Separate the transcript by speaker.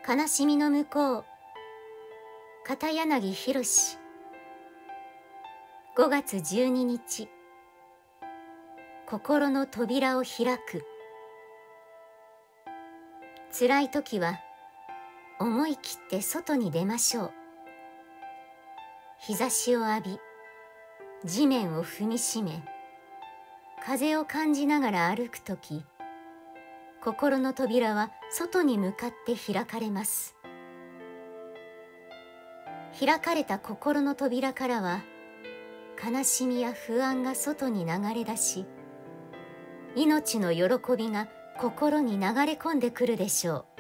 Speaker 1: 悲しみの向こう、片柳宏。5月12日、心の扉を開く。辛い時は思い切って外に出ましょう。日差しを浴び、地面を踏みしめ、風を感じながら歩くとき、心の扉は外に向かって開かれます。開かれた心の扉からは、悲しみや不安が外に流れ出し、命の喜びが心に流れ込んでくるでしょう。